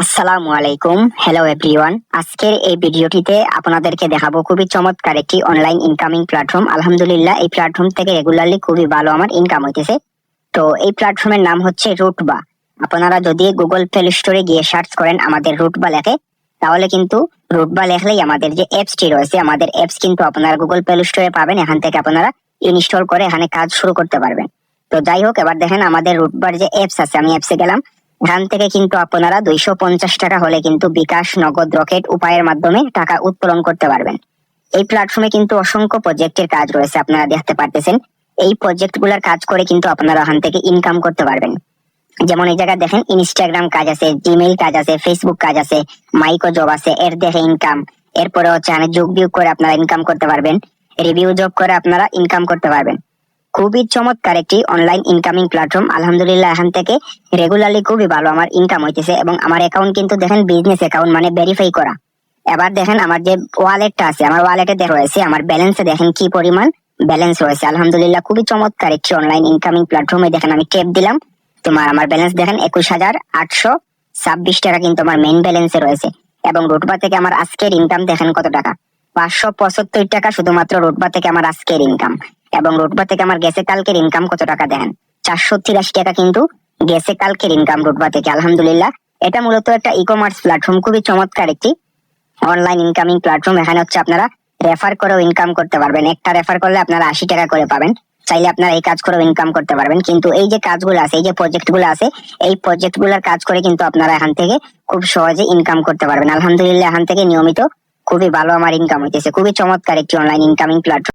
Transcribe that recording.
আসসালামু আলাইকুম, hello everyone. আজকের এই ভিডিওটিতে আপনাদেরকে দেখাবো খুবই চমৎকার একটি অনলাইন ইনকামিং প্ল্যাটফর্ম। আলহামদুলিল্লাহ, এই প্ল্যাটফর্ম থেকে রেগুলারলি খুবই ভালো আমার ইনকাম হইতেছে। তো এই প্ল্যাটফর্মের নাম হচ্ছে রুটবা। আপনারা যদি গুগল প্লে স্টোরে গিয়ে সার্চ করেন আমাদের রুটবা লেখে, তাহলে কিন্তু রুটবা লেখলেই আমাদের যে অ্যাপসটি রয়েছে, আমাদের অ্যাপস কিন্তু আপনারা গুগল প্লে স্টোরে পাবেন। এখান থেকে আপনারা ইনস্টল করে এখানে কাজ শুরু করতে পারবেন। তো যাই হোক, এবার দেখেন আমাদের রুটবার যে অ্যাপস আছে, আমি অ্যাপসে গেলাম। এখান থেকে কিন্তু আপনারা 250 টাকা হলে কিন্তু বিকাশ, নগদ, রকেট উপায়ের মাধ্যমে টাকা উত্তোলন করতে পারবেন। এই প্ল্যাটফর্মে কিন্তু অসংখ্য প্রজেক্টের কাজ রয়েছে, আপনারা দেখতে পারতেছেন। এই প্রজেক্ট গুলার কাজ করে কিন্তু আপনারা ওখান থেকে ইনকাম করতে পারবেন। যেমন এই জায়গায় দেখেন ইনস্টাগ্রাম কাজ আছে, জিমেইল কাজ আছে, ফেসবুক কাজ আছে, মাইক্রো জব আছে, এর দেখে ইনকাম। এরপরে হচ্ছে যোগ বিয়োগ করে আপনারা ইনকাম করতে পারবেন, রিভিউ জব করে আপনারা ইনকাম করতে পারবেন। খুবই চমৎকার একটি অনলাইন ইনকামিং প্ল্যাটফর্ম। আলহামদুলিল্লাহ, এখান থেকে রেগুলারলি খুবই ভালো আমার ইনকাম হইতেছে এবং আমার অ্যাকাউন্ট কিন্তু দেখেন বিজনেস অ্যাকাউন্ট, মানে ভেরিফাই করা। এবার দেখেন আমার যে ওয়ালেটটা আছে, আমার ওয়ালেটে রয়েছে আমার ব্যালেন্সে দেখেন কি পরিমাণ ব্যালেন্স রয়েছে। আলহামদুলিল্লাহ, খুবই চমৎকার একটি অনলাইন ইনকামিং প্ল্যাটফর্মে দেখেন আমি ট্যাপ দিলাম, আমার ব্যালেন্স দেখেন 21,826 টাকা কিন্তু আমার মেইন ব্যালেন্সে রয়েছে। এবং রুটবা থেকে আমার আজকের ইনকাম দেখেন কত টাকা, 575 টাকা শুধুমাত্র রুটবা থেকে আমার আজকের ইনকাম। এবং রুটবা থেকে আমার গেছে কালকের ইনকাম কত টাকা দেন, 483 টাকা কিন্তু গেছে কালকের ইনকাম রুটবা থেকে। আলহামদুলিল্লাহ, এটা মূলত একটা ই কমার্স প্ল্যাটফর্ম, খুবই চমৎকার একটি অনলাইন ইনকামিং প্ল্যাটফর্ম। এখানে হচ্ছে আপনারা রেফার করেও ইনকাম করতে পারবেন। একটা রেফার করলে আপনারা 80 টাকা করে পাবেন। চাইলে আপনারা এই কাজ করেও ইনকাম করতে পারবেন। কিন্তু এই যে কাজগুলো আছে, এই যে প্রজেক্ট গুলো আছে, এই প্রজেক্ট গুলার কাজ করে কিন্তু আপনারা এখান থেকে খুব সহজে ইনকাম করতে পারবেন। আলহামদুলিল্লাহ, এখান থেকে নিয়মিত খুবই ভালো আমার ইনকাম হইতেছে। খুবই চমৎকার একটি অনলাইন ইনকামিং প্ল্যাটফর্ম।